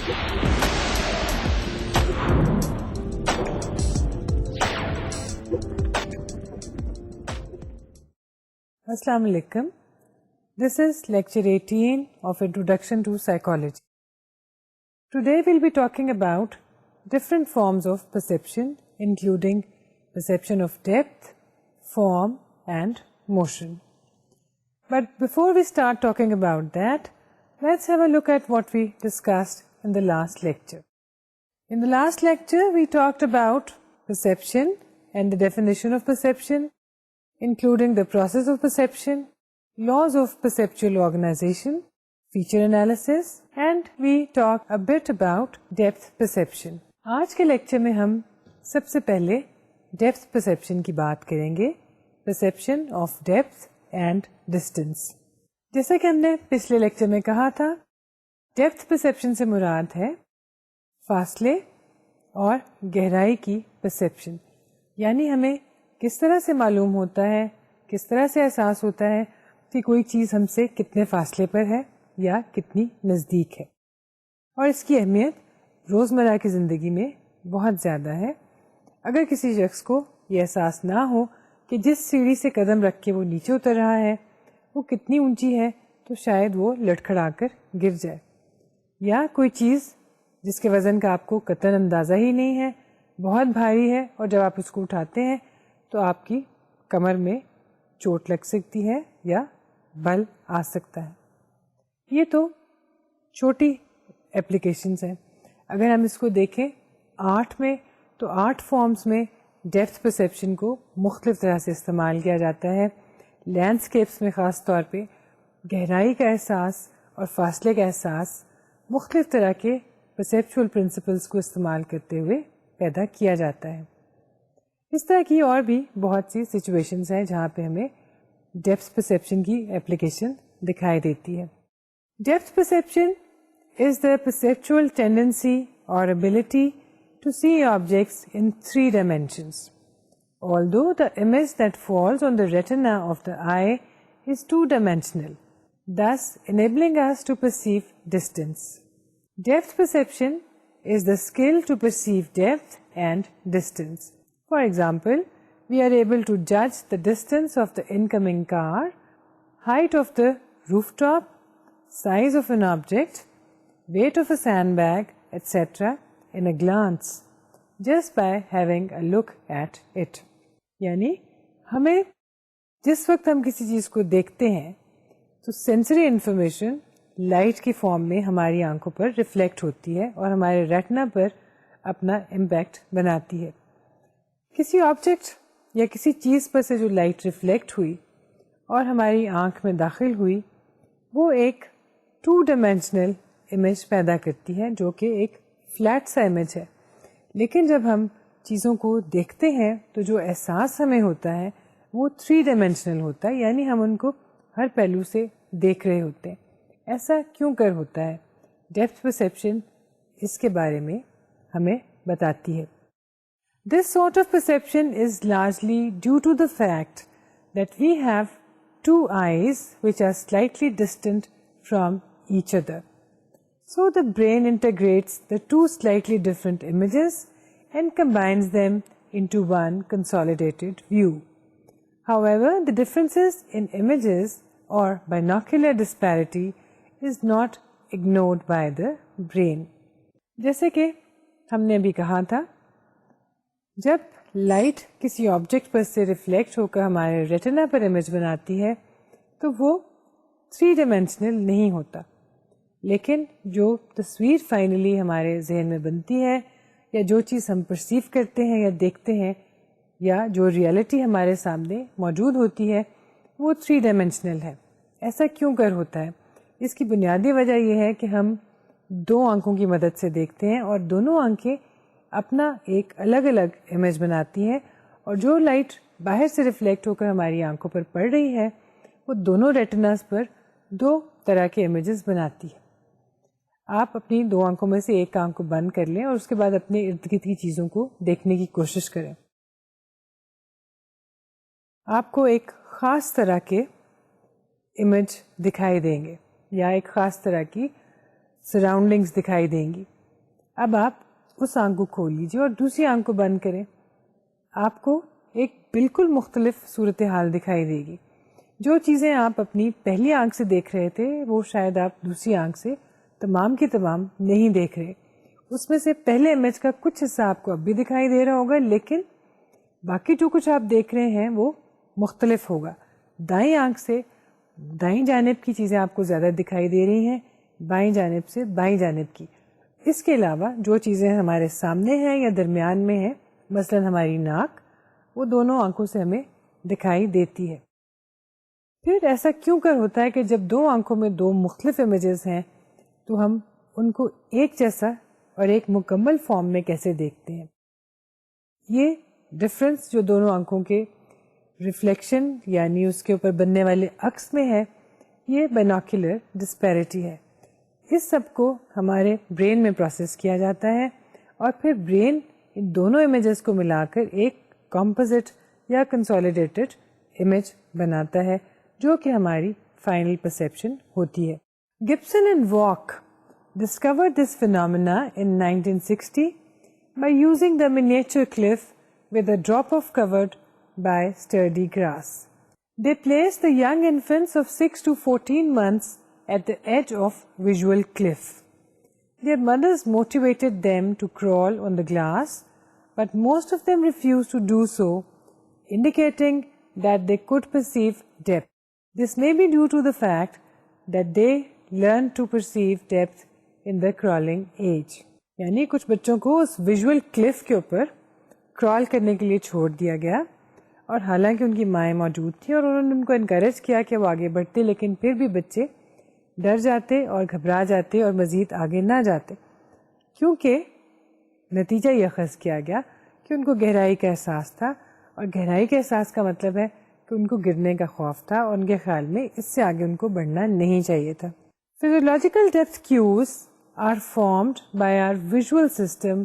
Assalamu alaikum. This is lecture 18 of Introduction to Psychology. Today we'll be talking about different forms of perception, including perception of depth, form, and motion. But before we start talking about that, let's have a look at what we discussed in the last lecture. In the last lecture, we talked about perception and the definition of perception, including the process of perception, laws of perceptual organization, feature analysis, and we talked a bit about depth perception. آج کے lecture میں ہم سب سے پہلے depth perception کی بات کریں گے، perception of depth and distance. جیسا کہ ہم نے پچھلے لیکچر میں کہا تھا، ڈیپتھ پرسیپشن سے مراد ہے فاصلے اور گہرائی کی پرسیپشن، یعنی ہمیں کس طرح سے معلوم ہوتا ہے، کس طرح سے احساس ہوتا ہے کہ کوئی چیز ہم سے کتنے فاصلے پر ہے یا کتنی نزدیک ہے. اور اس کی اہمیت روزمرہ کی زندگی میں بہت زیادہ ہے. اگر کسی شخص کو یہ احساس نہ ہو کہ جس سیڑھی سے قدم رکھ کے وہ نیچے اتر رہا ہے وہ کتنی اونچی ہے، تو شاید وہ لڑکھڑا کر گر جائے. یا کوئی چیز جس کے وزن کا آپ کو قطعاً اندازہ ہی نہیں ہے، بہت بھاری ہے، اور جب آپ اس کو اٹھاتے ہیں تو آپ کی کمر میں چوٹ لگ سکتی ہے یا بل آ سکتا ہے. یہ تو چھوٹی اپلیکیشنز ہیں. اگر ہم اس کو دیکھیں آرٹ میں، تو آرٹ فارمز میں ڈیپتھ پرسیپشن کو مختلف طرح سے استعمال کیا جاتا ہے. لینڈسکیپس میں خاص طور پہ گہرائی کا احساس اور فاصلے کا احساس مختلف طرح کے پرسیپچول پرنسپلس کو استعمال کرتے ہوئے پیدا کیا جاتا ہے. اس طرح کی اور بھی بہت سی سچویشنز ہیں جہاں پہ ہمیں ڈیپتھ پرسیپشن کی اپلیکیشن دکھائی دیتی ہے. Depth perception is the perceptual tendency or ability to see objects in 3 dimensions. Although the image that falls on the retina of the eye is 2-dimensional, thus enabling us to perceive distance. Depth perception is the skill to perceive depth and distance. For example, we are able to judge the distance of the incoming car, height of the rooftop, size of an object, weight of a sandbag, etc. in a glance, just by having a look at it. یعنی ہمیں جس وقت ہم کسی چیز کو دیکھتے ہیں تو سینسری انفارمیشن لائٹ کی فارم میں ہماری آنکھوں پر ریفلیکٹ ہوتی ہے اور ہمارے ریٹنا پر اپنا امپیکٹ بناتی ہے. کسی آبجیکٹ یا کسی چیز پر سے جو لائٹ ریفلیکٹ ہوئی اور ہماری آنکھ میں داخل ہوئی، وہ ایک 2-dimensional امیج پیدا کرتی ہے جو کہ ایک فلیٹ سا امیج ہے. لیکن جب ہم چیزوں کو دیکھتے ہیں تو جو احساس ہمیں ہوتا ہے وہ 3-dimensional ہوتا ہے، یعنی ہم ان کو ہر پہلو سے دیکھ رہے ہوتے ہیں. ایسا کیوں کر ہوتا ہے؟ ڈیپتھ پرسیپشن اس کے بارے میں ہمیں بتاتی ہے. This sort of perception is largely due to the fact that we have 2 eyes which are slightly distant from each other. So the brain integrates the 2 slightly different images and combines them into one consolidated view. However, the differences in images or binocular disparity is not ignored by the brain. جیسے کہ ہم نے ابھی کہا تھا، جب light کسی object پر سے ریفلیکٹ ہو کر ہمارے ریٹنا پر امیج بناتی ہے تو وہ 3-dimensional نہیں ہوتا. لیکن جو تصویر فائنلی ہمارے ذہن میں بنتی ہے یا جو چیز ہم پرسیو کرتے ہیں یا دیکھتے ہیں یا جو ریئلٹی ہمارے سامنے موجود ہوتی ہے وہ 3-dimensional ہے. ایسا کیوں کر ہوتا ہے؟ اس کی بنیادی وجہ یہ ہے کہ ہم 2 آنکھوں کی مدد سے دیکھتے ہیں اور دونوں آنکھیں اپنا ایک الگ الگ امیج بناتی ہیں، اور جو لائٹ باہر سے ریفلیکٹ ہو کر ہماری آنکھوں پر پڑ رہی ہے وہ دونوں ریٹناز پر 2 طرح کے امیجز بناتی ہے. آپ اپنی 2 آنکھوں میں سے ایک آنکھ کو بند کر لیں اور اس کے بعد اپنے ارد گرد کی چیزوں کو دیکھنے کی کوشش کریں. آپ کو ایک خاص طرح کے امیج دکھائی دیں گے یا ایک خاص طرح کی سراؤنڈنگز دکھائی دیں گی. اب آپ اس آنکھ کو کھول لیجیے اور دوسری آنکھ کو بند کریں. آپ کو ایک بالکل مختلف صورتحال دکھائی دے گی. جو چیزیں آپ اپنی پہلی آنکھ سے دیکھ رہے تھے وہ شاید آپ دوسری آنکھ سے تمام کی تمام نہیں دیکھ رہے. اس میں سے پہلے امیج کا کچھ حصہ آپ کو اب بھی دکھائی دے رہا ہوگا, لیکن باقی جو کچھ آپ دیکھ رہے ہیں وہ مختلف ہوگا. دائیں آنکھ سے دائیں جانب کی چیزیں آپ کو زیادہ دکھائی دے رہی ہیں, بائیں جانب سے بائیں جانب کی. اس کے علاوہ جو چیزیں ہمارے سامنے ہیں یا درمیان میں ہیں, مثلا ہماری ناک, وہ دونوں آنکھوں سے ہمیں دکھائی دیتی ہے. پھر ایسا کیوں کر ہوتا ہے کہ جب دو آنکھوں میں دو مختلف امیجز ہیں تو ہم ان کو ایک جیسا اور ایک مکمل فارم میں کیسے دیکھتے ہیں؟ یہ ڈفرنس جو دونوں آنکھوں کے ریفلیکشن یعنی اس کے اوپر بننے والے عکس میں ہے, یہ بینوکولر ڈسپیرٹی ہے. اس سب کو ہمارے برین میں پروسیس کیا جاتا ہے اور پھر برین ان دونوں امیجز کو ملا کر ایک کمپوزٹ یا کنسولیڈیٹڈ امیج بناتا ہے جو کہ ہماری فائنل پرسیپشن ہوتی ہے. Gibson and walk discovered this phenomena in 1960 by using the miniature cliff with a drop-off covered by sturdy grass. They placed the young infants of 6 to 14 months at the edge of visual cliff. Their mothers motivated them to crawl on the glass, but most of them refused to do so, indicating that they could perceive depth. This may be due to the fact that they learned to perceive depth in the crawling age. یعنی کچھ بچوں کو اس visual کلف کے اوپر کرال کرنے کے لیے چھوڑ دیا گیا, اور حالانکہ ان کی مائیں موجود تھیں اور انہوں نے ان کو انکریج کیا کہ وہ آگے بڑھتے, لیکن پھر بھی بچے ڈر جاتے اور گھبرا جاتے اور مزید آگے نہ جاتے, کیونکہ نتیجہ یہ اخذ کیا گیا کہ ان کو گہرائی کا احساس تھا, اور گہرائی کے احساس کا مطلب ہے کہ ان کو گرنے کا خوف تھا, اور ان کے خیال میں اس سے آگے ان کو بڑھنا نہیں چاہیے تھا. Physiological depth cues are formed by our visual system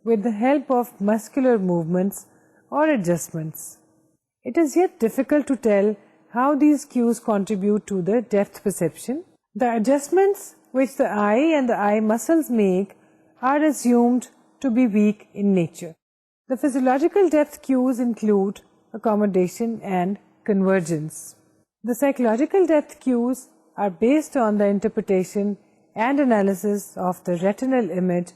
with the help of muscular movements or adjustments. It is yet difficult to tell how these cues contribute to the depth perception. The adjustments which the eye and the eye muscles make are assumed to be weak in nature. The physiological depth cues include accommodation and convergence. The psychological depth cues are based on the interpretation and analysis of the retinal image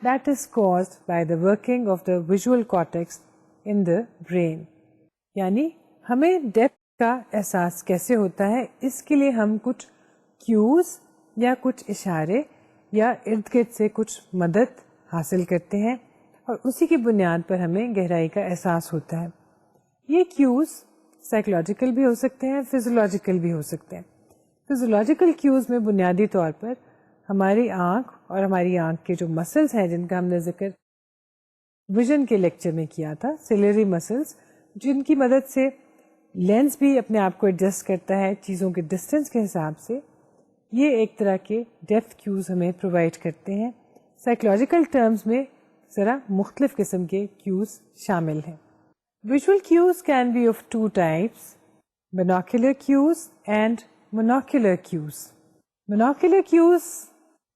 that is caused by the working of the visual cortex in the brain. یعنی ہمیں depth کا احساس کیسے ہوتا ہے, اس کے لیے ہم کچھ کیوز یا کچھ اشارے یا ارد گرد سے کچھ مدد حاصل کرتے ہیں, اور اسی کی بنیاد پر ہمیں گہرائی کا احساس ہوتا ہے. یہ کیوز سائیکولوجیکل بھی ہو سکتے ہیں, فزیولوجیکل بھی ہو سکتے ہیں. فزیولوجیکل کیوز میں بنیادی طور پر ہماری آنکھ اور ہماری آنکھ کے جو مسلس ہیں جن کا ہم نے ذکر ویژن کے لیکچر میں کیا تھا, سیلری مسلس, جن کی مدد سے لینس بھی اپنے آپ کو ایڈجسٹ کرتا ہے چیزوں کے ڈسٹینس کے حساب سے, یہ ایک طرح کے ڈیپتھ کیوز ہمیں پرووائڈ کرتے ہیں. سائیکولوجیکل ٹرمز میں ذرا مختلف قسم کے کیوز شامل ہیں. Visual cues can be of two types, binocular cues and monocular cues. Monocular cues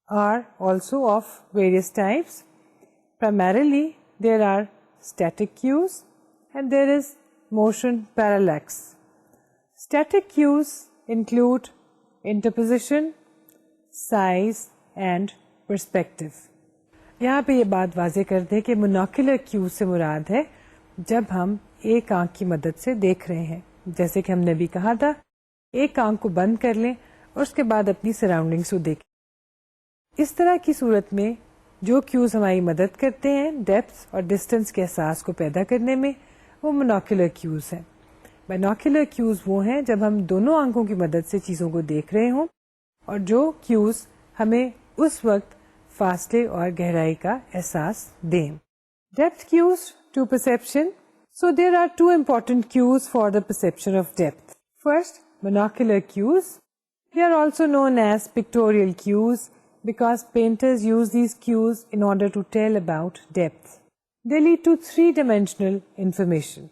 are also of various types. Primarily, there are static cues and there is motion parallax. Static cues include interposition, size and perspective. یہاں پہ یہ بات واضح کر دیں کہ monocular cues سے مراد ہے جب ہم ایک آنکھ کی مدد سے دیکھ رہے ہیں, جیسے کہ ہم نے بھی کہا تھا, ایک آنکھ کو بند کر لیں اور اس کے بعد اپنی سراؤنڈنگس کو دیکھیں. اس طرح کی صورت میں جو کیوز ہماری مدد کرتے ہیں ڈیپتھ اور ڈسٹینس کے احساس کو پیدا کرنے میں, وہ مونوکولر کیوز ہیں. بینوکولر کیوز وہ ہیں جب ہم دونوں آنکھوں کی مدد سے چیزوں کو دیکھ رہے ہوں, اور جو کیوز ہمیں اس وقت فاصلے اور گہرائی کا احساس دیں. Depth cues to perception. So there are two important cues for the perception of depth. First, monocular cues. They are also known as pictorial cues because painters use these cues in order to tell about depth. They lead to three-dimensional information.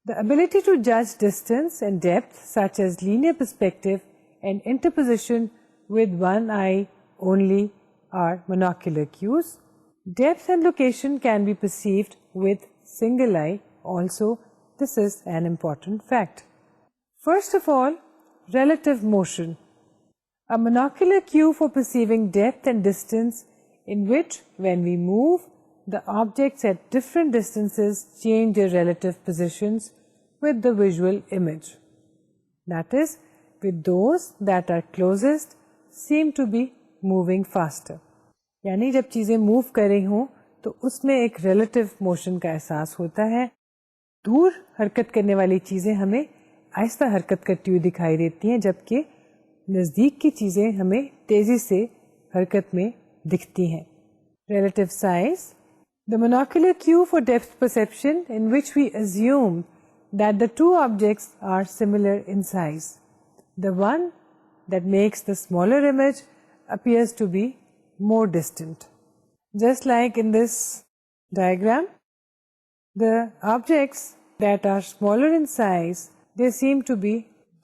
The ability to judge distance and depth, such as linear perspective and interposition with one eye only, are monocular cues. Depth and location can be perceived with single eye also. This is an important fact. First of all, relative motion. A monocular cue for perceiving depth and distance in which when we move, the objects at different distances change their relative positions with the visual image. That is, with those that are closest seem to be moving faster. یعنی جب چیزیں move کر رہی ہوں تو اس میں ایک relative motion کا احساس ہوتا ہے. دور حرکت کرنے والی چیزیں ہمیں آہستہ حرکت کرتی ہوئی دکھائی دیتی ہیں, جبکہ نزدیک کی چیزیں ہمیں تیزی سے حرکت میں دکھتی ہیں. Relative size. The monocular cue for depth perception in which we assume that the two objects are similar in size. The one that makes the smaller image appears to be more distant. Just like in this diagram, the objects that are smaller in size, they seem to be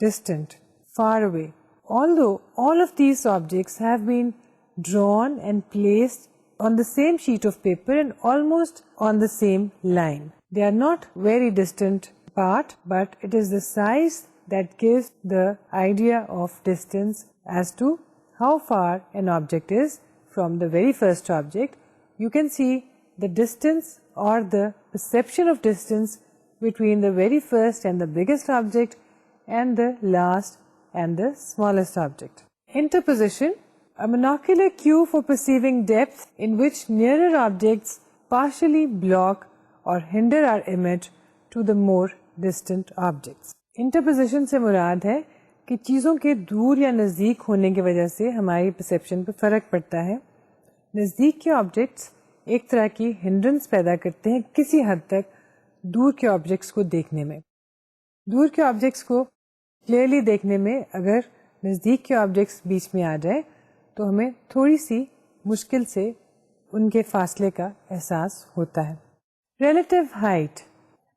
distant, far away. Although all of these objects have been drawn and placed on the same sheet of paper and almost on the same line. They are not very distant apart, but it is the size that gives the idea of distance as to how far an object is from the very first object. You can see the distance or the perception of distance between the very first and the biggest object and the last and the smallest object. Interposition. A monocular cue for perceiving depth in which nearer objects partially block or hinder our image to the more distant objects. Interposition سے مراد ہے کہ چیزوں کے دور یا نزدیک ہونے کی وجہ سے ہماری پرسیپشن پہ فرق پڑتا ہے. نزدیک کے آبجیکٹس ایک طرح کی ہنڈرنس پیدا کرتے ہیں کسی حد تک دور کے آبجیکٹس کو دیکھنے میں. دور کے آبجیکٹس کو کلیئرلی دیکھنے میں اگر نزدیک کے آبجیکٹس بیچ میں آ جائے تو ہمیں تھوڑی سی مشکل سے ان کے فاصلے کا احساس ہوتا ہے. Relative height.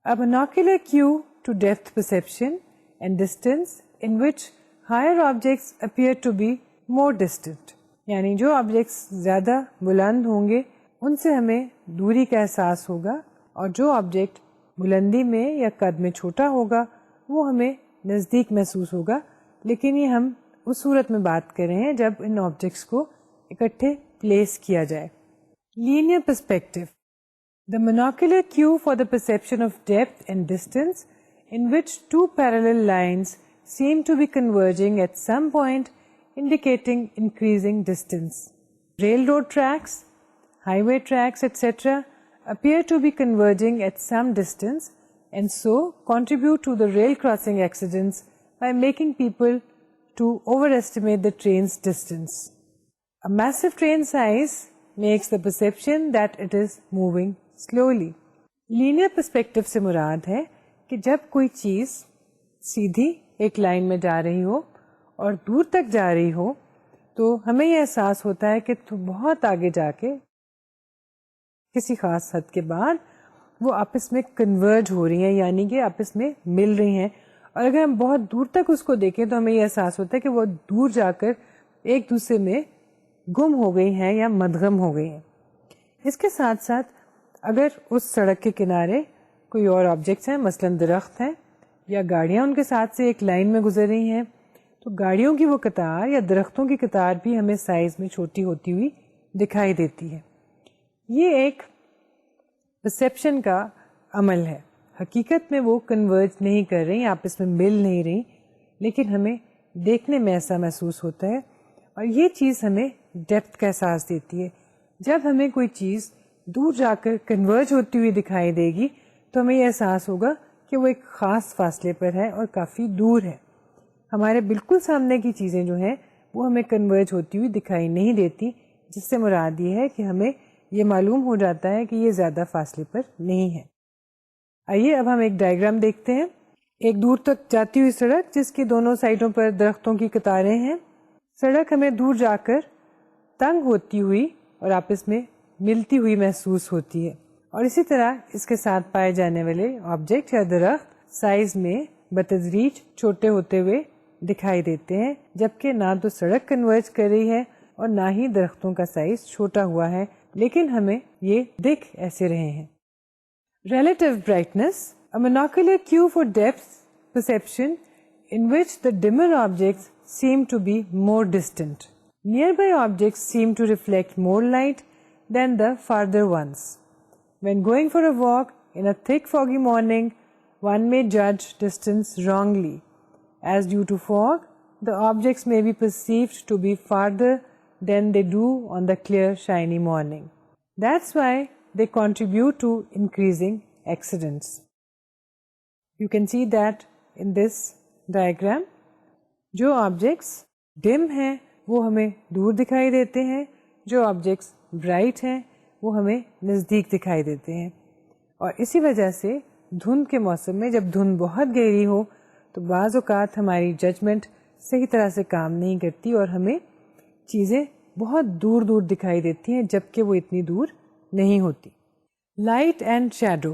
A monocular cue to depth perception and distance in which higher objects appear to be more distant. یعنی جو آبجیکٹس زیادہ بلند ہوں گے ان سے ہمیں دوری کا احساس ہوگا, اور جو آبجیکٹ بلندی میں یا قد میں چھوٹا ہوگا وہ ہمیں نزدیک محسوس ہوگا. لیکن یہ ہم اس صورت میں بات کر رہے ہیں جب ان آبجیکٹس کو اکٹھے پلیس کیا جائے. Linear perspective. The monocular cue for the perception of depth and distance in which two parallel lines seem to be converging at some point, indicating increasing distance. Railroad tracks, highway tracks, etc. appear to be converging at some distance and so contribute to the rail crossing accidents by making people to overestimate the train's distance. A massive train size makes the perception that it is moving slowly. Linear perspective سے مراد ہے کہ جب کوئی چیز سیدھی ایک line میں جا رہی ہو اور دور تک جا رہی ہو تو ہمیں یہ احساس ہوتا ہے کہ بہت آگے جا کے کسی خاص حد کے بعد وہ آپس میں کنورج ہو رہی ہیں, یعنی کہ آپس میں مل رہی ہیں. اور اگر ہم بہت دور تک اس کو دیکھیں تو ہمیں یہ احساس ہوتا ہے کہ وہ دور جا کر ایک دوسرے میں گم ہو گئی ہیں یا مدغم ہو گئی ہیں. اس کے ساتھ ساتھ اگر اس سڑک کے کنارے کوئی اور آبجیکٹس ہیں, مثلا درخت ہیں یا گاڑیاں ان کے ساتھ سے ایک لائن میں گزر رہی ہیں, تو گاڑیوں کی وہ قطار یا درختوں کی قطار بھی ہمیں سائز میں چھوٹی ہوتی ہوئی دکھائی دیتی ہے. یہ ایک پرسیپشن کا عمل ہے. حقیقت میں وہ کنورج نہیں کر رہی, آپس میں مل نہیں رہی, لیکن ہمیں دیکھنے میں ایسا محسوس ہوتا ہے. اور یہ چیز ہمیں ڈیپتھ کا احساس دیتی ہے. جب ہمیں کوئی چیز دور جا کر کنورج ہوتی ہوئی دکھائی دے گی تو ہمیں یہ احساس ہوگا کہ وہ ایک خاص فاصلے پر ہے اور کافی دور ہے. ہمارے بالکل سامنے کی چیزیں جو ہیں وہ ہمیں کنورج ہوتی ہوئی دکھائی نہیں دیتی, جس سے مراد یہ ہے کہ ہمیں یہ معلوم ہو جاتا ہے کہ یہ زیادہ فاصلے پر نہیں ہے. آئیے اب ہم ایک ڈائیگرام دیکھتے ہیں. ایک دور تک جاتی ہوئی سڑک جس کی دونوں سائڈوں پر درختوں کی قطاریں ہیں. سڑک ہمیں دور جا کر تنگ ہوتی ہوئی اور آپس میں ملتی ہوئی محسوس ہوتی ہے, اور اسی طرح اس کے ساتھ پائے جانے والے آبجیکٹ یا درخت سائز میں بتدریج چھوٹے ہوتے ہوئے دکھائی دیتے ہیں, جبکہ نہ تو سڑک کنورج کر رہی ہے اور نہ ہی درختوں کا سائز چھوٹا ہوا ہے, لیکن ہمیں یہ دکھ ایسے رہے ہیں. Relative brightness, a monocular cue for depth perception in which the dimmer objects seem to be more distant. Nearby objects seem to reflect more light than the farther ones. When going for a walk in a thick foggy morning, one may judge distance wrongly, as due to fog, the objects may be perceived to be farther than they do on the clear, shiny morning. That's why they contribute to increasing accidents. You can see that in this diagram. جو objects dim ہیں وہ ہمیں دور دکھائی دیتے ہیں, جو objects bright ہیں وہ ہمیں نزدیک دکھائی دیتے ہیں. اور اسی وجہ سے دھند کے موسم میں جب دھند بہت گہری ہو تو بعض اوقات ہماری ججمنٹ صحیح طرح سے کام نہیں کرتی اور ہمیں چیزیں بہت دور دور دکھائی دیتی ہیں جبکہ وہ اتنی دور نہیں ہوتی. Light and shadow,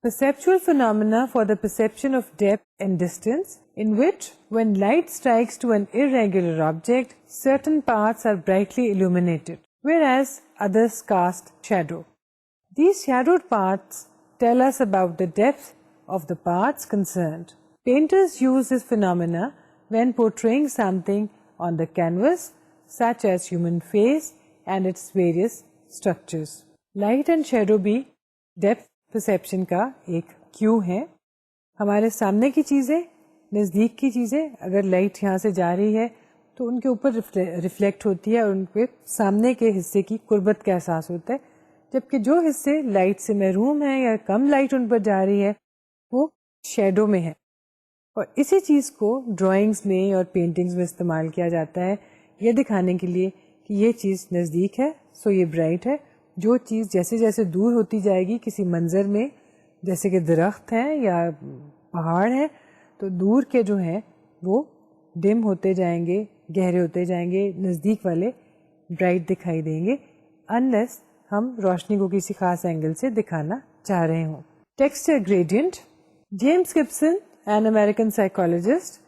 perceptual phenomena for the perception of depth and distance, in which when light strikes to an irregular object, certain parts are brightly illuminated, whereas others cast shadow. These shadowed parts tell us about the depth of the parts concerned. Painters use this phenomena when portraying something on the canvas, such as human face and its various structures. Light and shadow بھی depth perception کا ایک کیو ہے. ہمارے سامنے کی چیزیں, نزدیک کی چیزیں, اگر لائٹ یہاں سے جا رہی ہے تو ان کے اوپر ریفلیکٹ ہوتی ہے اور ان کے سامنے کے حصے کی قربت کا احساس ہوتا ہے, جبکہ جو حصے لائٹ سے محروم ہیں یا کم لائٹ ان پر جا رہی ہے وہ شیڈو میں ہے. اور اسی چیز کو ڈرائنگز میں اور پینٹنگز میں استعمال کیا جاتا ہے یہ دکھانے کے لیے کہ یہ چیز نزدیک ہے سو یہ برائٹ ہے. جو چیز جیسے جیسے دور ہوتی جائے گی کسی منظر میں, جیسے کہ درخت ہیں یا پہاڑ ہیں, تو دور کے جو ہیں وہ ڈم ہوتے جائیں گے, گہرے ہوتے جائیں گے, نزدیک والے برائٹ دکھائی دیں گے, انلیس ہم روشنی کو کسی خاص اینگل سے دکھانا چاہ رہے ہوں. Texture gradient. James Gibson, an American psychologist,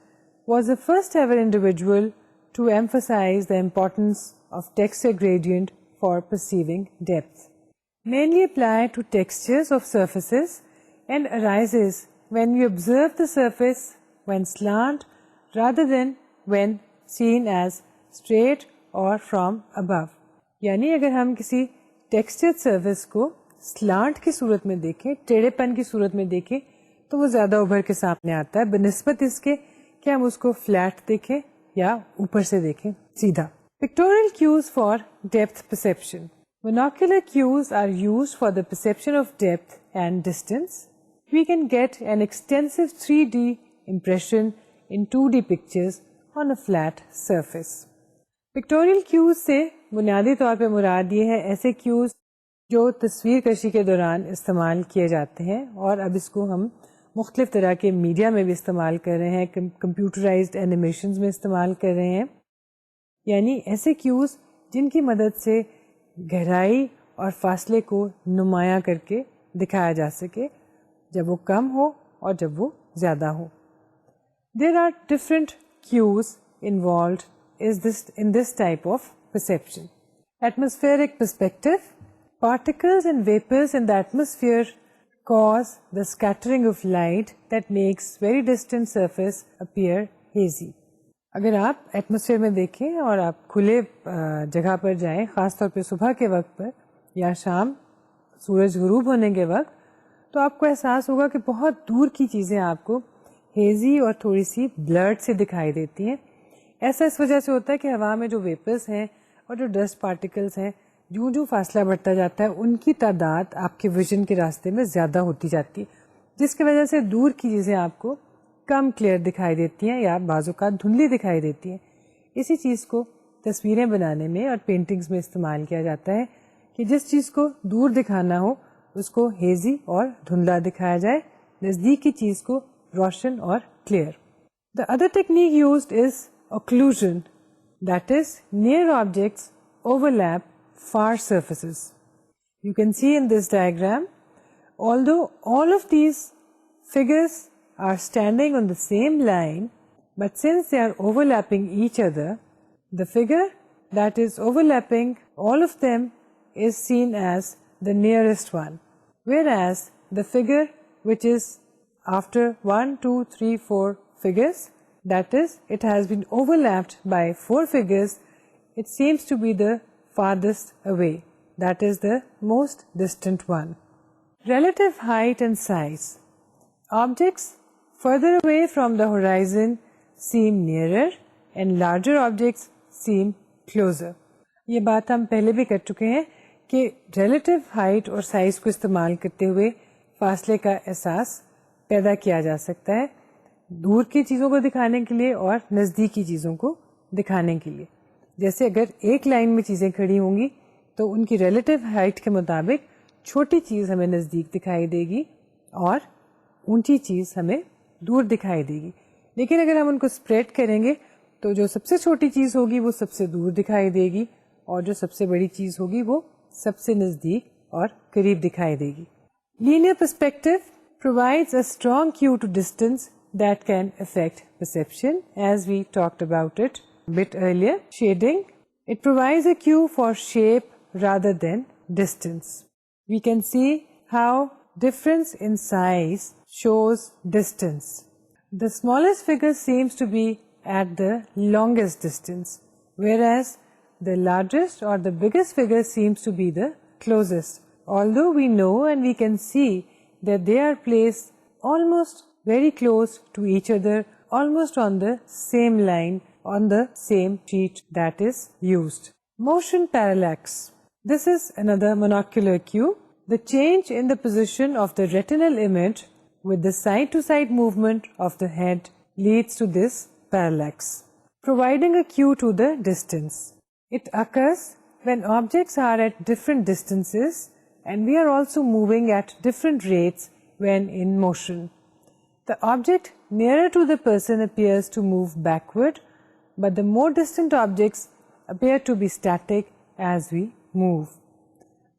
was the first ever individual to emphasize the importance of texture gradient for perceiving depth. Mainly applied to textures of surfaces and arises when we observe the surface when slant rather than when seen as straight or from above. یعنی اگر ہم کسی texture surface کو slant کی صورت میں دیکھیں, ٹیڑھے پن کی صورت میں دیکھیں تو وہ زیادہ ابھر کے سامنے آتا ہے بنسبت اس کے کہ ہم اس کو فلیٹ دیکھیں یا اوپر سے دیکھیں سیدھا. Pictorial cues for depth perception. Monocular cues are used for the perception of depth and distance. We can get an extensive 3D impression in 2D pictures on a flat surface. Pictorial cues سے بنیادی طور پہ مراد یہ ہے ایسے cues جو تصویر کشی کے دوران استعمال کیے جاتے ہیں, اور اب اس کو ہم مختلف طرح کے میڈیا میں بھی استعمال کر رہے ہیں, کمپیوٹرائزڈ اینیمیشنز میں استعمال کر رہے ہیں. یعنی ایسے کیوز جن کی مدد سے گہرائی اور فاصلے کو نمایاں کر کے دکھایا جا سکے جب وہ کم ہو اور جب وہ زیادہ ہو. There are different cues involved in this type of perception. Atmospheric perspective. Particles and vapors in the atmosphere cause the scattering of light that makes very distant surface appear hazy. اگر آپ ایٹماسفیئر میں دیکھیں اور آپ کھلے جگہ پر جائیں, خاص طور پہ صبح کے وقت پر یا شام سورج غروب ہونے کے وقت, تو آپ کو احساس ہوگا کہ بہت دور کی چیزیں آپ کو ہیزی اور تھوڑی سی بلرڈ سے دکھائی دیتی ہیں. ایسا اس وجہ سے ہوتا ہے کہ ہوا میں جو ویپرز ہیں اور جو ڈسٹ پارٹیکلز ہیں جو فاصلہ بڑھتا جاتا ہے ان کی تعداد آپ کے ویژن کے راستے میں زیادہ ہوتی جاتی ہے, جس کی وجہ سے دور کی چیزیں آپ کو کم کلیئر دکھائی دیتی ہیں یا بعض اوقات دھندلی دکھائی دیتی ہیں. اسی چیز کو تصویریں بنانے میں اور پینٹنگز میں استعمال کیا جاتا ہے کہ جس چیز کو دور دکھانا ہو اس کو ہیزی اور دھندلا دکھایا جائے, نزدیک کی چیز کو روشن اور clear. The other technique used is occlusion, that is near objects overlap far surfaces. You can see in this diagram, although all of these figures are standing on the same line, but since they are overlapping each other, the figure that is overlapping all of them is seen as the nearest one, whereas the figure which is after 1, 2, 3, 4 figures, that is, it has been overlapped by 4 figures, it seems to be the farthest away, that is the most distant one. Relative height and size. Objects further away from the horizon seem nearer and larger objects seem closer. یہ بات ہم پہلے بھی کر چکے ہیں کہ relative height اور سائز کو استعمال کرتے ہوئے فاصلے کا احساس پیدا کیا جا سکتا ہے دور کی چیزوں کو دکھانے کے لیے اور نزدیکی چیزوں کو دکھانے کے لیے. جیسے اگر ایک لائن میں چیزیں کھڑی ہوں گی تو ان کی ریلیٹو ہائٹ کے مطابق چھوٹی چیز ہمیں نزدیک دکھائی دے گی اور اونچی چیز ہمیں دور دکھائی دے گی. لیکن اگر ہم ان کو اسپریڈ کریں گے تو جو سب سے چھوٹی چیز ہوگی وہ سب سے دور دکھائی دے گی اور جو سب سے بڑی چیز ہوگی وہ سب سے نزدیک اور قریب دکھائی دے گی. Linear perspective provides a strong cue to distance that can affect perception, as we talked about it a bit earlier. Shading, it provides a cue for shape rather than distance. We can see how difference in size shows distance. The smallest figure seems to be at the longest distance, whereas the largest or the biggest figure seems to be the closest. Although we know and we can see that they are placed almost very close to each other, almost on the same line, on the same sheet that is used. Motion parallax. This is another monocular cue. The change in the position of the retinal image with the side-to-side movement of the head leads to this parallax, providing a cue to the distance. It occurs when objects are at different distances and we are also moving at different rates when in motion. The object nearer to the person appears to move backward, but the more distant objects appear to be static as we move.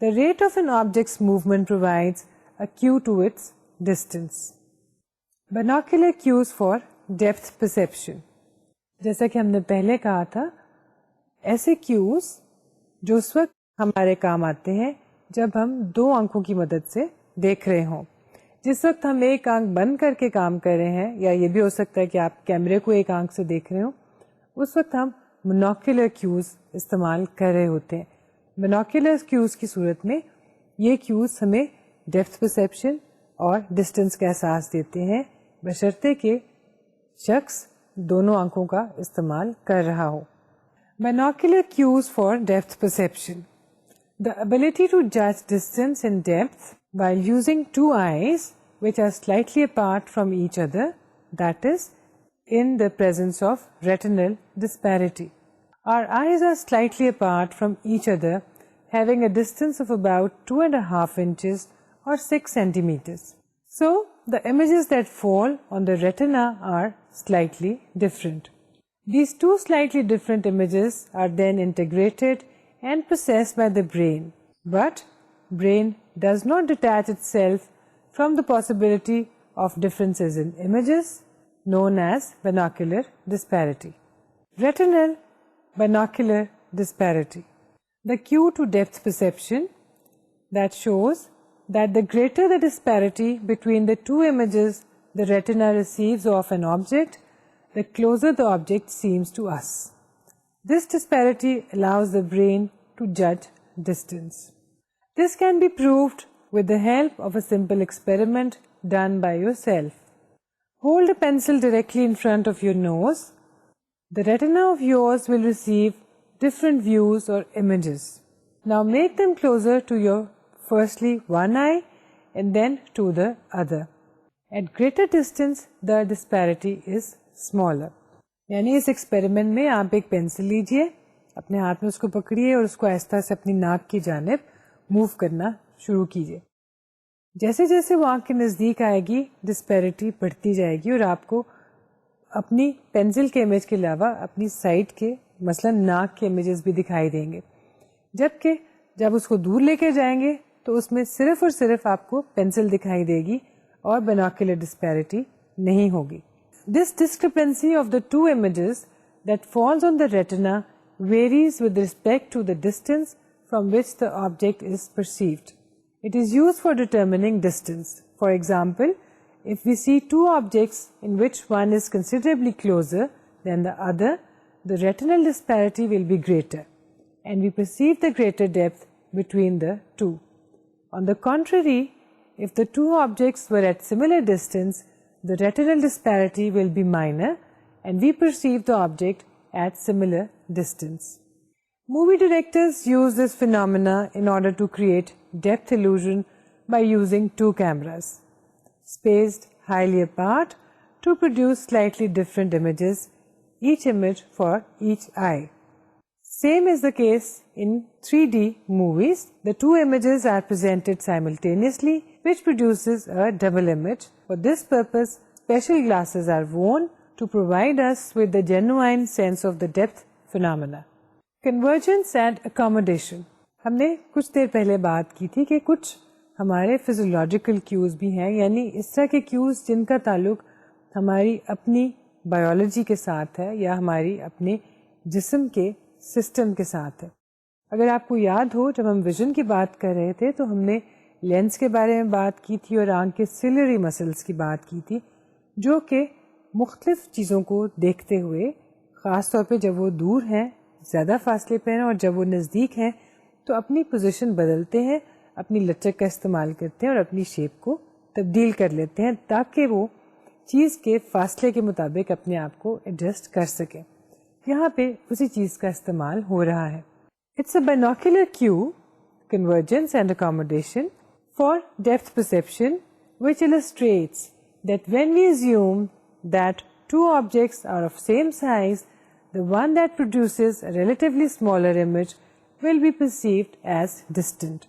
The rate of an object's movement provides a cue to its distance. Binocular cues for depth perception. جیسا کہ ہم نے پہلے کہا تھا ایسے cues جو اس وقت ہمارے کام آتے ہیں جب ہم 2 آنکھوں کی مدد سے دیکھ رہے ہوں. جس وقت ہم ایک آنکھ بند کر کے کام کر رہے ہیں یا یہ بھی ہو سکتا ہے کہ آپ کیمرے کو ایک آنکھ سے دیکھ رہے ہوں اس وقت ہم بینوکیولر کیوز استعمال کر رہے ہوتے ہیں. بینوکیولر کیوز کی صورت میں یہ کیوز ہمیں ڈیپتھ پرسیپشن اور ڈسٹینس کا احساس دیتے ہیں بشرطے کہ شخص دونوں آنکھوں کا استعمال کر رہا ہو. Binocular cues for depth perception. The ability to judge distance and depth while using 2 eyes which are slightly apart from each other, that is, in the presence of retinal disparity. Our eyes are slightly apart from each other, having a distance of about 2.5 inches or 6 centimeters. So, the images that fall on the retina are slightly different. These 2 slightly different images are then integrated and processed by the brain, but brain does not detach itself from the possibility of differences in images known as binocular disparity. Retinal binocular disparity. The cue to depth perception that shows that the greater the disparity between the 2 images the retina receives of an object, the closer the object seems to us. This disparity allows the brain to judge distance. This can be proved with the help of a simple experiment done by yourself. Hold a pencil directly in front of your nose. The retina of yours will receive different views or images. Now make them closer to your firstly one eye and then to the other. At greater distance, the disparity is smaller. یعنی اس experiment میں آپ ایک pencil لیجئے اپنے ہاتھ میں اس کو پکڑیے اور اس کو آہستہ سے اپنی ناک کی جانب موو کرنا شروع کیجئے. جیسے جیسے وہ آنکھ کے نزدیک آئے گی ڈسپیرٹی بڑھتی جائے گی اور آپ کو اپنی پینسل کے امیج کے علاوہ اپنی سائڈ کے مثلا ناک کے امیجز بھی دکھائی دیں گے. جبکہ جب اس کو دور لے کے جائیں گے تو اس میں صرف اور صرف آپ کو پینسل دکھائی دے گی اور بینوکیولر ڈسپیرٹی نہیں ہوگی. This discrepancy of the 2 images that falls on the retina varies with respect to the distance from which the object is perceived. It is used for determining distance. For example, if we see two objects in which one is considerably closer than the other, the retinal disparity will be greater, and we perceive the greater depth between the two. On the contrary, if the two objects were at similar distance, the retinal disparity will be minor, and we perceive the object at similar distance. Movie directors use this phenomena in order to create depth illusion by using two cameras, spaced highly apart, to produce slightly different images, each image for each eye. Same is the case in 3D movies. The two images are presented simultaneously, which produces a double image. For this purpose, special glasses are worn to provide us with the genuine sense of the depth phenomena. Convergence and accommodation. ہم نے کچھ دیر پہلے بات کی تھی کہ کچھ ہمارے فزیولوجیکل کیوز بھی ہیں، یعنی اس طرح کے کیوز جن کا تعلق ہماری اپنی بایولوجی کے ساتھ ہے یا ہماری اپنے جسم کے سسٹم کے ساتھ ہے. اگر آپ کو یاد ہو، جب ہم ویژن کی بات کر رہے تھے تو ہم نے لینس کے بارے میں بات کی تھی اور آنکھ کے سیلری مسلس کی بات کی تھی، جو کہ مختلف چیزوں کو دیکھتے ہوئے، خاص طور پہ جب وہ دور ہیں، زیادہ فاصلے پہ ہیں، اور جب وہ نزدیک ہیں تو اپنی پوزیشن بدلتے ہیں، اپنی لچک کا استعمال کرتے ہیں اور اپنی شیپ کو تبدیل کر لیتے ہیں تاکہ وہ چیز کے فاصلے کے مطابق اپنے آپ کو ایڈجسٹ کر سکیں. یہاں پہ اسی چیز کا استعمال ہو رہا ہے. It's a binocular cue, convergence and accommodation, for depth perception, which illustrates that when we assume that two objects are of same size, the one that produces a relatively smaller image will be perceived as distant.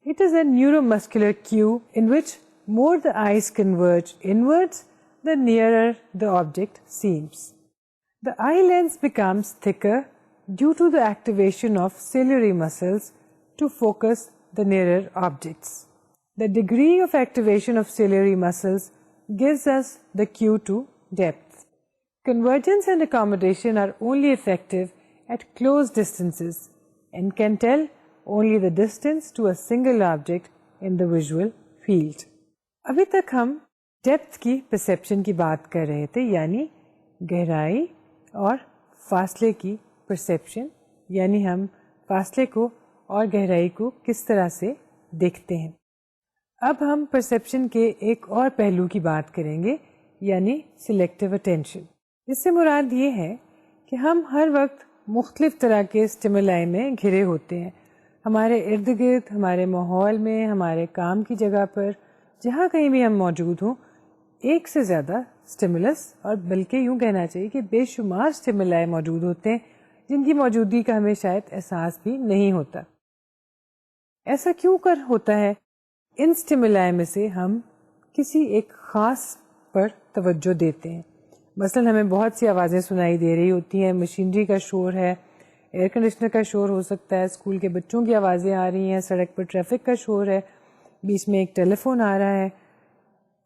It is a neuromuscular cue in which more the eyes converge inwards, the nearer the object seems. The eye lens becomes thicker due to the activation of ciliary muscles to focus the nearer objects. The degree of activation of ciliary muscles gives us the cue to depth. Convergence and accommodation are only effective at close distances and can tell only the distance to a single object in the visual field. ابھی تک ہم depth کی perception کی بات کر رہے تھے، یعنی گہرائی اور فاصلے کی پرسیپشن، یعنی ہم فاصلے کو اور گہرائی کو کس طرح سے دیکھتے ہیں. اب ہم پرسیپشن کے ایک اور پہلو کی بات کریں گے، یعنی سلیکٹیو اٹینشن. اس سے مراد یہ ہے کہ ہم ہر وقت مختلف طرح کے اسٹیمولائی میں گھرے ہوتے ہیں. ہمارے ارد گرد، ہمارے ماحول میں، ہمارے کام کی جگہ پر، جہاں کہیں بھی ہم موجود ہوں، ایک سے زیادہ اسٹیمولس، اور بلکہ یوں کہنا چاہیے کہ بے شمار اسٹیمولائی موجود ہوتے ہیں جن کی موجودگی کا ہمیں شاید احساس بھی نہیں ہوتا. ایسا کیوں کر ہوتا ہے؟ ان اسٹیمولائی میں سے ہم کسی ایک خاص پر توجہ دیتے ہیں. مثلا ہمیں بہت سی آوازیں سنائی دے رہی ہوتی ہیں، مشینری کا شور ہے، ایئر کنڈیشنر کا شور ہو سکتا ہے، اسکول کے بچوں کی آوازیں آ رہی ہیں، سڑک پر ٹریفک کا شور ہے، بیچ میں ایک ٹیلی فون آ رہا ہے،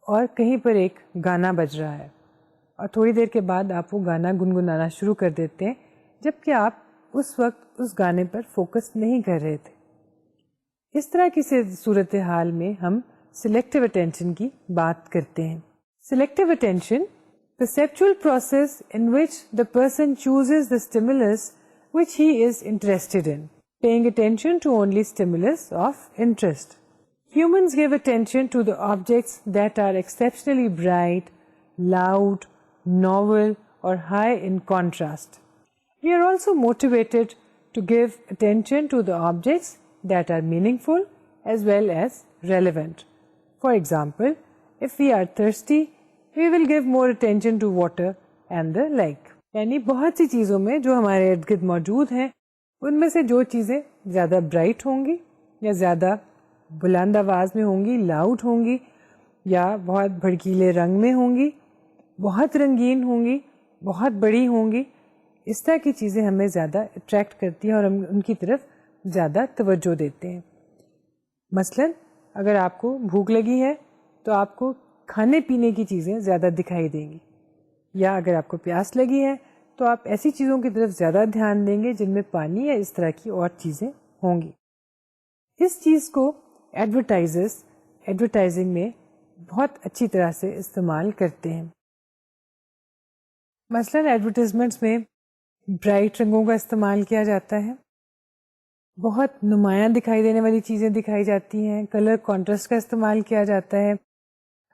اور کہیں پر ایک گانا بج رہا ہے، اور تھوڑی دیر کے بعد آپ وہ گانا گنگنانا شروع کر دیتے ہیں جبکہ آپ اس وقت اس گانے پر فوکس نہیں کر رہے تھے. اس طرح کی صورتحال میں ہم سلیکٹیو اٹینشن کی بات کرتے ہیں. Selective attention perceptual process in which the person chooses the stimulus which he is interested in, paying attention to only stimulus of interest. Humans give attention to the objects that are exceptionally bright, loud, novel, or high in contrast. We are also motivated to give attention to the objects that are meaningful as well as relevant. For example, if we are thirsty, we will give more attention to water and the like. یعنی بہت سی چیزوں میں جو ہمارے ارد گرد موجود ہیں، ان میں سے جو چیزیں زیادہ برائٹ ہوں گی یا زیادہ بلند آواز میں ہوں گی، لاؤڈ ہوں گی، یا بہت بھڑکیلے رنگ میں ہوں گی، بہت رنگین ہوں گی، بہت بڑی ہوں گی، اس طرح کی چیزیں ہمیں زیادہ اٹریکٹ کرتی ہیں اور ہم ان کی طرف زیادہ توجہ دیتے ہیں. مثلا اگر آپ کو بھوک لگی ہے تو آپ کو کھانے پینے کی چیزیں زیادہ دکھائی دیں گی، یا اگر آپ کو پیاس لگی ہے تو آپ ایسی چیزوں کی طرف زیادہ دھیان دیں گے جن میں پانی یا اس طرح کی اور چیزیں ہوں گی. اس چیز کو ایڈورٹائزنگ میں بہت اچھی طرح سے استعمال کرتے ہیں. مثلاً ایڈورٹیزمنٹس میں برائٹ رنگوں کا استعمال کیا جاتا ہے, بہت نمایاں دکھائی دینے والی چیزیں دکھائی جاتی ہیں, کلر کانٹراسٹ کا استعمال کیا جاتا ہے.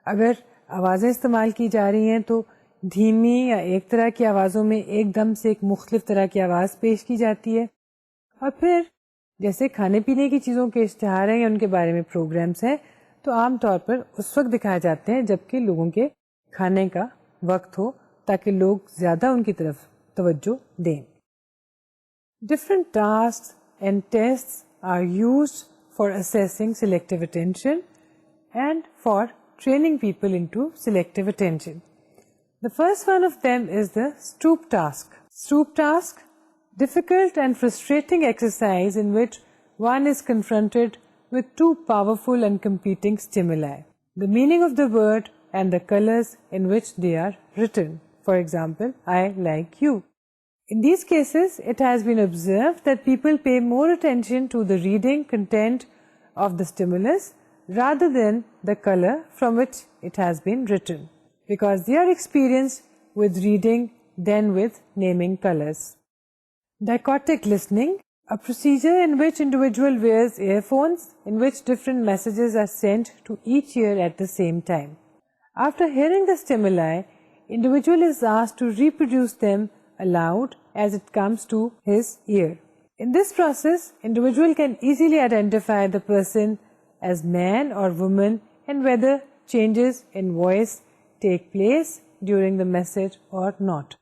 اگر آوازیں استعمال کی جا رہی ہیں تو دھیمی یا ایک طرح کی آوازوں میں ایک دم سے ایک مختلف طرح کی آواز پیش کی جاتی ہے. اور پھر جیسے کھانے پینے کی چیزوں کے اشتہار ہیں یا ان کے بارے میں پروگرامس ہیں تو عام طور پر اس وقت دکھائے جاتے ہیں جبکہ لوگوں کے کھانے کا وقت ہو تاکہ لوگ زیادہ ان کی طرف توجہ دیں. Different task and tests are used for assessing selective attention and for training people into selective attention. The first one of them is the Stroop task. Stroop task, difficult and frustrating exercise in which one is confronted with two powerful and competing stimuli, the meaning of the word and the colors in which they are written. For example, I like you. In these cases, it has been observed that people pay more attention to the reading content of the stimulus rather than the color from which it has been written, because they are experienced with reading than with naming colors. Dichotic listening, a procedure in which individual wears earphones in which different messages are sent to each ear at the same time. After hearing the stimuli, individual is asked to reproduce them aloud as it comes to his ear. In this process, individual can easily identify the person as man or woman and whether changes in voice take place during the message or not.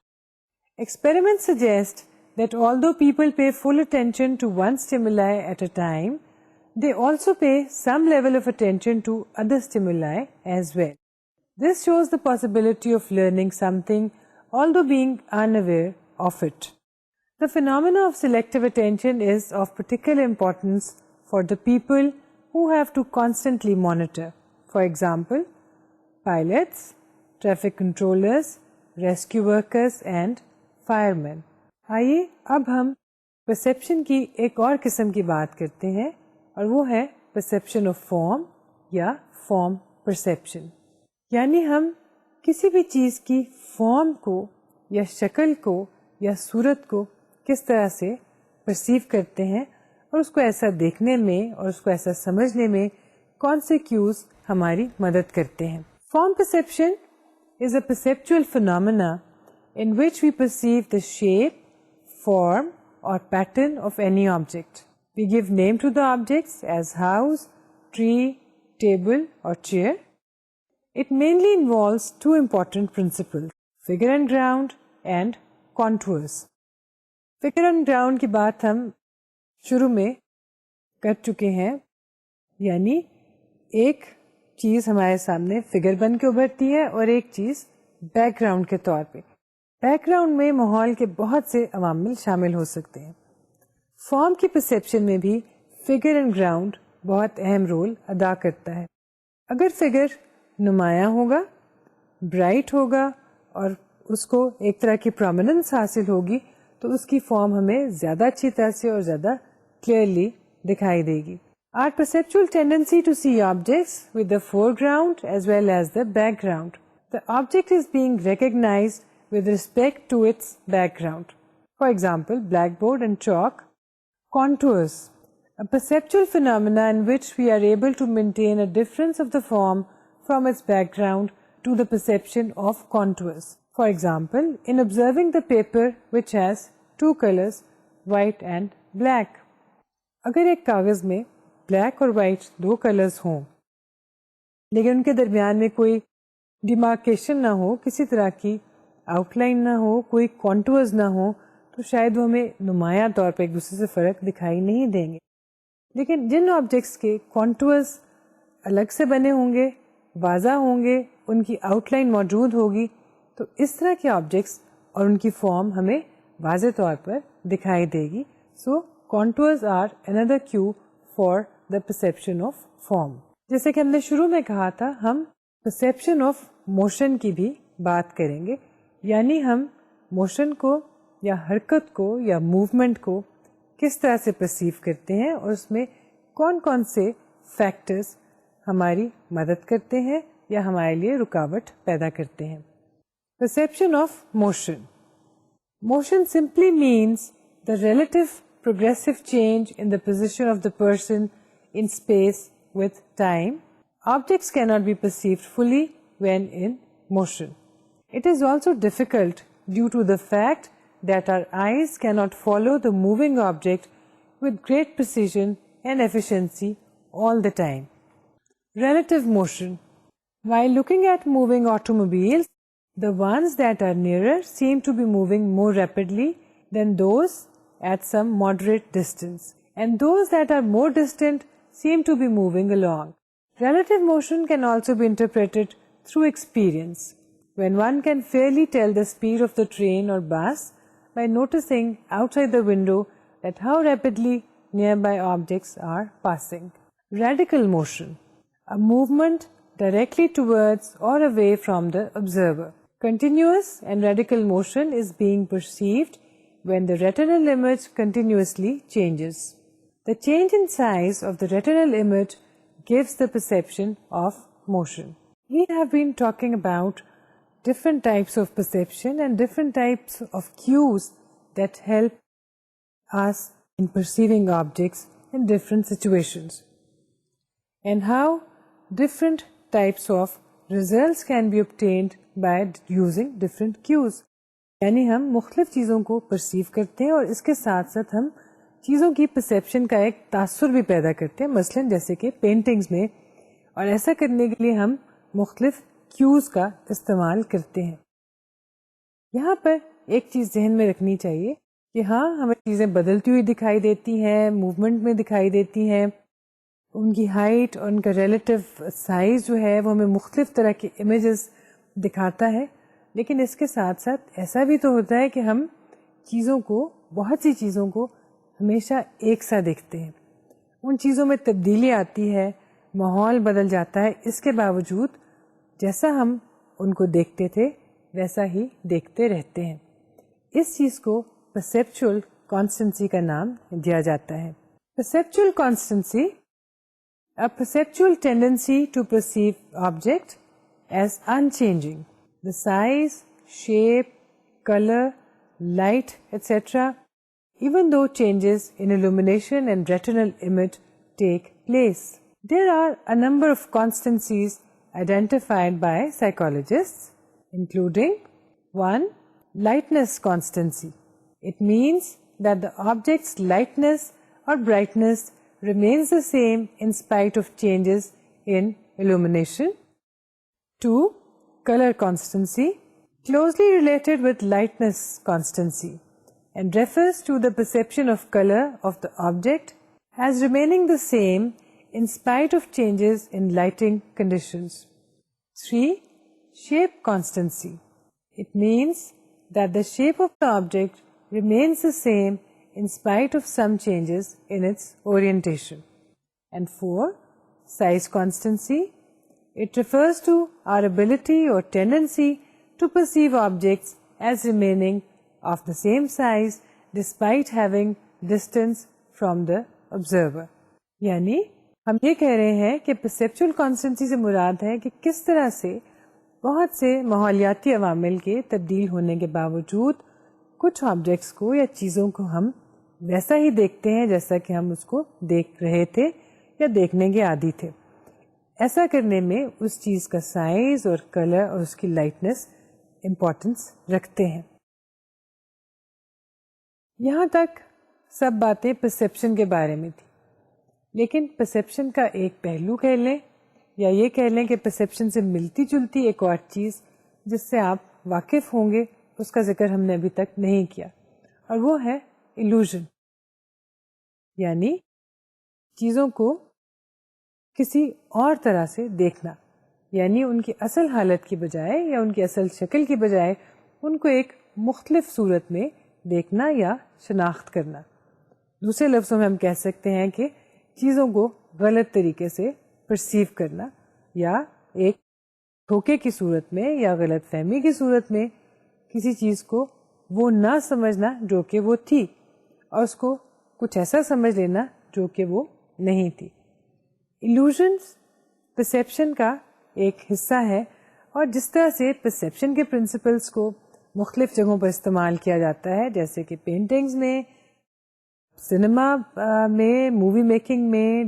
Experiments suggest that although people pay full attention to one stimuli at a time, they also pay some level of attention to other stimuli as well. This shows the possibility of learning something although being unaware of it. The phenomena of selective attention is of particular importance for the people who have to constantly monitor. For example, pilots, traffic controllers, rescue workers and firemen. آئیے اب ہم perception کی ایک اور قسم کی بات کرتے ہیں اور وہ ہے perception of form یا form perception. یعنی ہم کسی بھی چیز کی فارم کو یا شکل کو یا صورت کو کس طرح سے پرسیو کرتے ہیں اور اس کو ایسا دیکھنے میں اور اس کو ایسا سمجھنے میں کون سے کیوز ہماری مدد کرتے ہیں. Form perception is a perceptual phenomena in which we perceive the shape, form or pattern of any object. We give name to the objects as house, tree, table or chair. It mainly involves two important principles, figure and ground and contours. Figure and ground کی بات ہم شروع میں کر چکے ہیں, یعنی ایک چیز ہمارے سامنے فگر بن کے ابھرتی ہے اور ایک چیز بیک گراؤنڈ کے طور پہ. بیک گراؤنڈ میں ماحول کے بہت سے عوامل شامل ہو سکتے ہیں. فارم کی پرسیپشن میں بھی فگر اینڈ گراؤنڈ بہت اہم رول ادا کرتا ہے. اگر فگر نمایاں ہوگا, برائٹ ہوگا اور اس کو ایک طرح کی پرومیننس حاصل ہوگی تو اس کی فارم ہمیں زیادہ اچھی طرح سے اور زیادہ کلیئرلی دکھائی دے گی. Our perceptual tendency to see objects with the foreground as well as the background. The object is being recognized with respect to its background. For example, blackboard and chalk. Contours, a perceptual phenomena in which we are able to maintain a difference of the form from its background to the perception of contours. For example, in observing the paper which has two colors, white and black. اگر ایک کاغذ میں black اور white دو colours ہوں لیکن ان کے درمیان میں کوئی ڈیمارکیشن نہ ہو, کسی طرح کی آؤٹ لائن نہ ہو, کوئی کانٹورز نہ ہو, تو شاید وہ ہمیں نمایاں طور پہ ایک دوسرے سے فرق دکھائی نہیں دیں گے. لیکن جن آبجیکٹس کے کانٹورز الگ سے بنے ہوں گے, واضح ہوں گے, ان کی آؤٹ لائن موجود ہوگی, تو اس طرح کے آبجیکٹس اور ان کی فارم ہمیں واضح طور پر دکھائی دے گی. سو contours are another cue for the perception of form. جیسے کہ ہم نے شروع میں کہا تھا, ہم perception of motion کی بھی بات کریں گے, یعنی ہم موشن کو یا حرکت کو یا موومنٹ کو کس طرح سے پرسیو کرتے ہیں اور اس میں کون کون سے فیکٹرز ہماری مدد کرتے ہیں یا ہمارے لیے رکاوٹ پیدا کرتے ہیں. Perception of motion. Motion simply means the relative progressive change in the position of the person in space with time. Objects cannot be perceived fully when in motion. It is also difficult due to the fact that our eyes cannot follow the moving object with great precision and efficiency all the time. Relative motion. While looking at moving automobiles, the ones that are nearer seem to be moving more rapidly than those at some moderate distance, and those that are more distant seem to be moving along. Relative motion can also be interpreted through experience, when one can fairly tell the speed of the train or bus by noticing outside the window that how rapidly nearby objects are passing. Radical motion. A movement directly towards or away from the observer. Continuous and radical motion is being perceived when the retinal image continuously changes. The change in size of the retinal image gives the perception of motion. We have been talking about different types of perception and different types of cues that help us in perceiving objects in different situations, and how different types of results can be obtained by using different cues. یعنی ہم مختلف چیزوں کو perceive کرتے ہیں اور اس کے ساتھ ساتھ ہم چیزوں کی پرسیپشن کا ایک تاثر بھی پیدا کرتے ہیں، مثلا جیسے کہ پینٹنگز میں، اور ایسا کرنے کے لیے ہم مختلف کیوز کا استعمال کرتے ہیں. یہاں پر ایک چیز ذہن میں رکھنی چاہیے کہ ہاں ہمیں چیزیں بدلتی ہوئی دکھائی دیتی ہیں، موومنٹ میں دکھائی دیتی ہیں، ان کی ہائٹ اور ان کا ریلیٹو سائز جو ہے وہ ہمیں مختلف طرح کے امیجز دکھاتا ہے، لیکن اس کے ساتھ ساتھ ایسا بھی تو ہوتا ہے کہ ہم چیزوں کو، بہت سی چیزوں کو ہمیشہ ایک سا دیکھتے ہیں. ان چیزوں میں تبدیلی آتی ہے، ماحول بدل جاتا ہے، اس کے باوجود جیسا ہم ان کو دیکھتے تھے ویسا ہی دیکھتے رہتے ہیں. اس چیز کو پرسیپچول کانسٹنسی کا نام دیا جاتا ہے. Perceptual constancy A perceptual tendency to perceive object as unchanging. The size, shape, color, light, etc., even though changes in illumination and retinal image take place. There are a number of constancies identified by psychologists, including 1. Lightness constancy. It means that the object's lightness or brightness remains the same in spite of changes in illumination. 2. Color constancy, closely related with lightness constancy, and refers to the perception of color of the object as remaining the same in spite of changes in lighting conditions. 3. Shape constancy. It means that the shape of the object remains the same in spite of some changes in its orientation. And 4. Size constancy. It refers to our ability or tendency to perceive objects as remaining of the same size despite having distance from the observer. یعنی ہم یہ کہہ رہے ہیں کہ perceptual constancy سے مراد ہے کہ کس طرح سے بہت سے ماحولیاتی عوامل کے تبدیل ہونے کے باوجود کچھ آبجیکٹس کو یا چیزوں کو ہم ویسا ہی دیکھتے ہیں جیسا کہ ہم اس کو دیکھ رہے تھے یا دیکھنے کے عادی تھے. ایسا کرنے میں اس چیز کا سائز اور کلر اور اس کی لائٹنس امپورٹنس رکھتے ہیں. یہاں تک سب باتیں پرسیپشن کے بارے میں تھی، لیکن پرسیپشن کا ایک پہلو کہہ لیں یا یہ کہہ لیں کہ پرسیپشن سے ملتی جلتی ایک اور چیز جس سے آپ واقف ہوں گے، اس کا ذکر ہم نے ابھی تک نہیں کیا، اور وہ ہے illusion. یعنی چیزوں کو کسی اور طرح سے دیکھنا، یعنی ان کی اصل حالت کی بجائے یا ان کی اصل شکل کی بجائے ان کو ایک مختلف صورت میں دیکھنا یا شناخت کرنا. دوسرے لفظوں میں ہم کہہ سکتے ہیں کہ چیزوں کو غلط طریقے سے پرسیو کرنا، یا ایک دھوکے کی صورت میں یا غلط فہمی کی صورت میں کسی چیز کو وہ نہ سمجھنا جو کہ وہ تھی، اور اس کو کچھ ایسا سمجھ لینا جو کہ وہ نہیں تھی. ایلوژنس پرسیپشن کا ایک حصہ ہے, اور جس طرح سے پرسیپشن کے پرنسپلس کو مختلف جگہوں پر استعمال کیا جاتا ہے, جیسے کہ پینٹنگز میں, سنیما میں, مووی میکنگ میں,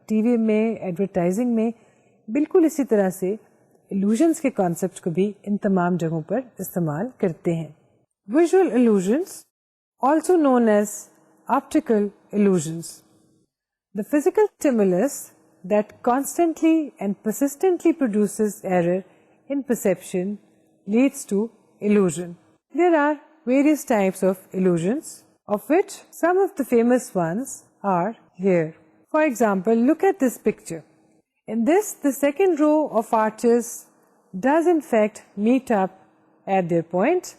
ٹی وی میں, ایڈورٹائزنگ میں, بالکل اسی طرح سے ایلوژنس کے کانسیپٹ کو بھی ان تمام جگہوں پر استعمال کرتے ہیں. Visual illusions also known as optical illusions. The physical stimulus that constantly and persistently produces error in perception leads to illusion. There are various types of illusions, of which some of the famous ones are here. For example, look at this picture. In this, the second row of arches does in fact meet up at their point,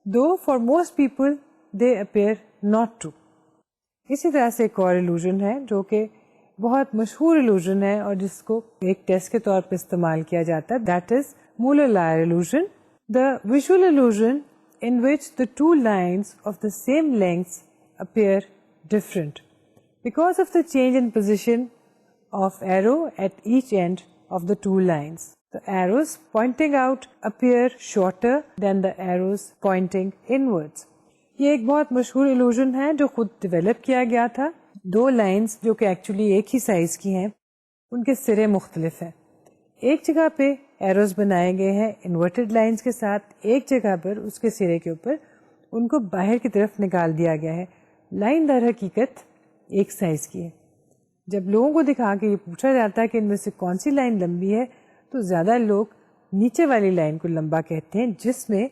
though for most people they appear not to. اسی طرح سے ایک اور illusion ہے جو کہ بہت مشہور illusion ہے اور جس کو ایک ٹیسٹ کے طور پہ استعمال کیا جاتا ہے, that is Muller-Lyer illusion. The visual illusion in which the two lines of the same length appear different because of the change in position of arrow at each end of the two lines. The arrows pointing out appear shorter than the arrows pointing inwards. یہ ایک بہت مشہور illusion ہے جو خود develop کیا گیا تھا. دو لائنز جو کہ ایکچولی ایک ہی سائز کی ہیں, ان کے سرے مختلف ہیں. ایک جگہ پہ ایروز بنائے گئے ہیں انورٹڈ لائنز کے ساتھ, ایک جگہ پر اس کے سرے کے اوپر ان کو باہر کی طرف نکال دیا گیا ہے. لائن در حقیقت ایک سائز کی ہے. جب لوگوں کو دکھا کے یہ پوچھا جاتا ہے کہ ان میں سے کون سی لائن لمبی ہے, تو زیادہ لوگ نیچے والی لائن کو لمبا کہتے ہیں جس میں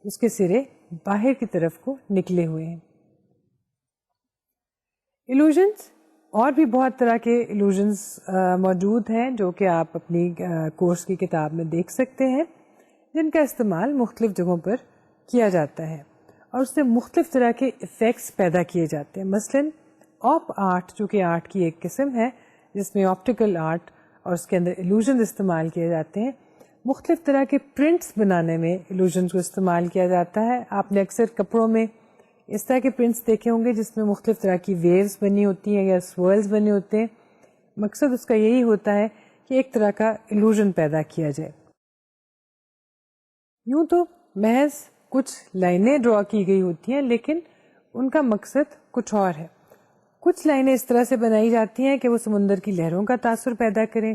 اس کے سرے باہر کی طرف کو نکلے ہوئے ہیں. ایلوژنس اور بھی بہت طرح کے ایلوژنس موجود ہیں جو کہ آپ اپنی کورس کی کتاب میں دیکھ سکتے ہیں, جن کا استعمال مختلف جگہوں پر کیا جاتا ہے اور اس سے مختلف طرح کے ایفیکٹس پیدا کیے جاتے ہیں. مثلاً آپ آرٹ, جو کہ آرٹ کی ایک قسم ہے جس میں آپٹیکل آرٹ اور اس کے اندر ایلوژن استعمال کیے جاتے ہیں. مختلف طرح کے پرنٹس بنانے میں ایلوژنس کو استعمال کیا جاتا ہے. آپ نے اکثر کپڑوں میں اس طرح کے پرنٹس دیکھے ہوں گے جس میں مختلف طرح کی ویوز بنی ہوتی ہیں یا سوئرلز بنے ہوتے ہیں. مقصد اس کا یہی ہوتا ہے کہ ایک طرح کا ایلوژن پیدا کیا جائے. یوں تو محض کچھ لائنیں ڈرا کی گئی ہوتی ہیں, لیکن ان کا مقصد کچھ اور ہے. کچھ لائنیں اس طرح سے بنائی جاتی ہیں کہ وہ سمندر کی لہروں کا تاثر پیدا کریں,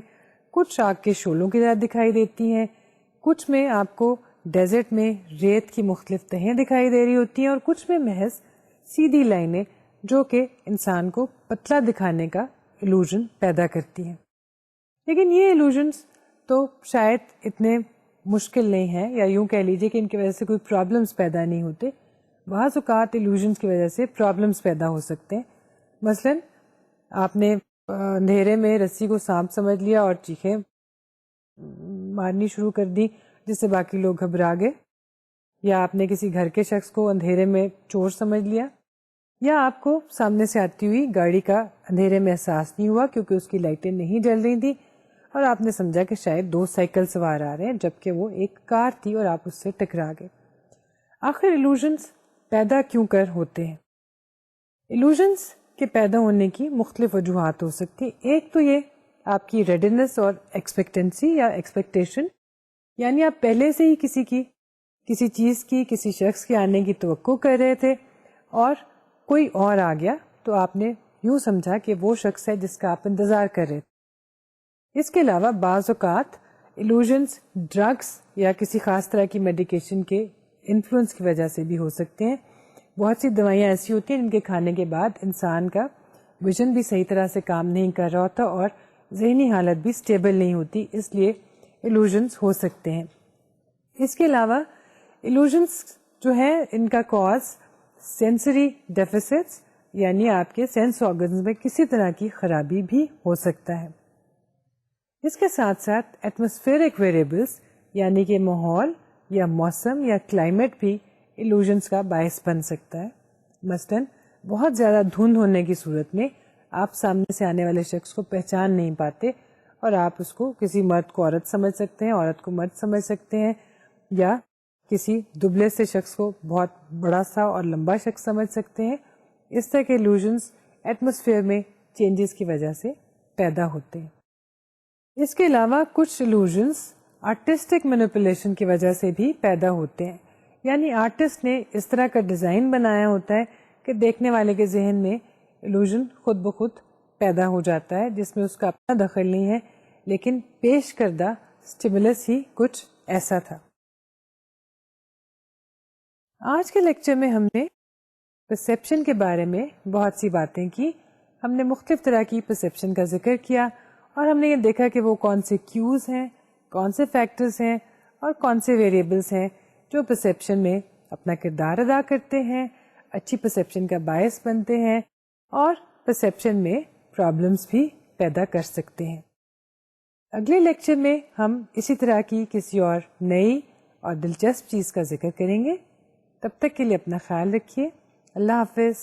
کچھ آگ کے شعلوں کی طرح دکھائی دیتی ہیں, کچھ میں آپ کو ڈیزرٹ میں ریت کی مختلف تہیں دکھائی دے رہی ہوتی ہیں, اور کچھ میں محض سیدھی لائنیں جو کہ انسان کو پتلا دکھانے کا ایلوژن پیدا کرتی ہیں. لیکن یہ ایلوژنس تو شاید اتنے مشکل نہیں ہیں, یا یوں کہہ لیجیے کہ ان کی وجہ سے کوئی پرابلمس پیدا نہیں ہوتے. بعض اوقات ایلوژنس کی وجہ سے پرابلمس پیدا ہو سکتے ہیں. مثلاً آپ نے اندھیرے میں رسی کو سانپ سمجھ لیا اور چیخیں مارنی شروع کر دی جس سے باقی لوگ گھبرا گئے, یا آپ نے کسی گھر کے شخص کو اندھیرے میں چور سمجھ لیا, یا آپ کو سامنے سے آتی ہوئی گاڑی کا اندھیرے میں احساس نہیں ہوا کیونکہ اس کی لائٹیں نہیں جل رہی تھی, اور آپ نے سمجھا کہ شاید دو سائیکل سوار آ رہے ہیں جبکہ وہ ایک کار تھی اور آپ اس سے ٹکرا گئے. آخر ایلوژنس پیدا کیوں کر ہوتے ہیں؟ ایلوژنس کے پیدا ہونے کی مختلف وجوہات ہو سکتی ہیں. ایک تو یہ آپ کی ریڈینس اور ایکسپیکٹنسی یا ایکسپیکٹیشن, یعنی آپ پہلے سے ہی کسی چیز کی, کسی شخص کے آنے کی توقع کر رہے تھے اور کوئی اور آ گیا تو آپ نے یوں سمجھا کہ وہ شخص ہے جس کا آپ انتظار کر رہے تھے. اس کے علاوہ بعض اوقات ایلوژنس ڈرگس یا کسی خاص طرح کی میڈیکیشن کے انفلوئنس کی وجہ سے بھی ہو سکتے ہیں. بہت سی دوائیاں ایسی ہوتی ہیں جن کے کھانے کے بعد انسان کا ویژن بھی صحیح طرح سے کام نہیں کر رہا ہوتا اور ذہنی حالت بھی سٹیبل نہیں ہوتی, اس لیے ایلوژنس ہو سکتے ہیں. اس کے علاوہ ایلوژنس جو ہے ان کا کاز سینسری ڈیفیسٹس, یعنی آپ کے سینس آرگنز میں کسی طرح کی خرابی بھی ہو سکتا ہے. اس کے ساتھ ساتھ ایٹماسفیرک ویریبلس یعنی کہ ماحول یا موسم یا کلائمیٹ بھی ایلوژنس کا باعث بن سکتا ہے. مثلاً بہت زیادہ دھند ہونے کی صورت میں آپ سامنے سے آنے والے شخص کو پہچان نہیں پاتے اور آپ اس کو کسی مرد کو عورت سمجھ سکتے ہیں, عورت کو مرد سمجھ سکتے ہیں, یا کسی دبلے سے شخص کو بہت بڑا سا اور لمبا شخص سمجھ سکتے ہیں. اس طرح کے ایلوژنس ایٹماسفیئر میں چینجز کی وجہ سے پیدا ہوتے ہیں. اس کے علاوہ کچھ illusions آرٹسٹک مینیپولیشن کی وجہ سے بھی پیدا ہوتے ہیں. یعنی آرٹسٹ نے اس طرح کا ڈیزائن بنایا ہوتا ہے کہ دیکھنے والے کے ذہن میں illusion خود بخود پیدا ہو جاتا ہے جس میں اس کا اپنا دخل نہیں ہے, لیکن پیش کردہ اسٹیمولس ہی کچھ ایسا تھا. آج کے لیکچر میں ہم نے پرسیپشن کے بارے میں بہت سی باتیں کی. ہم نے مختلف طرح کی پرسیپشن کا ذکر کیا اور ہم نے یہ دیکھا کہ وہ کون سے کیوز ہیں, کون سے فیکٹرز ہیں اور کون سے ویریبلس ہیں جو پرسیپشن میں اپنا کردار ادا کرتے ہیں, اچھی پرسیپشن کا باعث بنتے ہیں اور پرسیپشن میں پرابلمس بھی پیدا کر سکتے ہیں. اگلے لیکچر میں ہم اسی طرح کی کسی اور نئی اور دلچسپ چیز کا ذکر کریں گے. تب تک کے لیے اپنا خیال رکھیے. اللہ حافظ.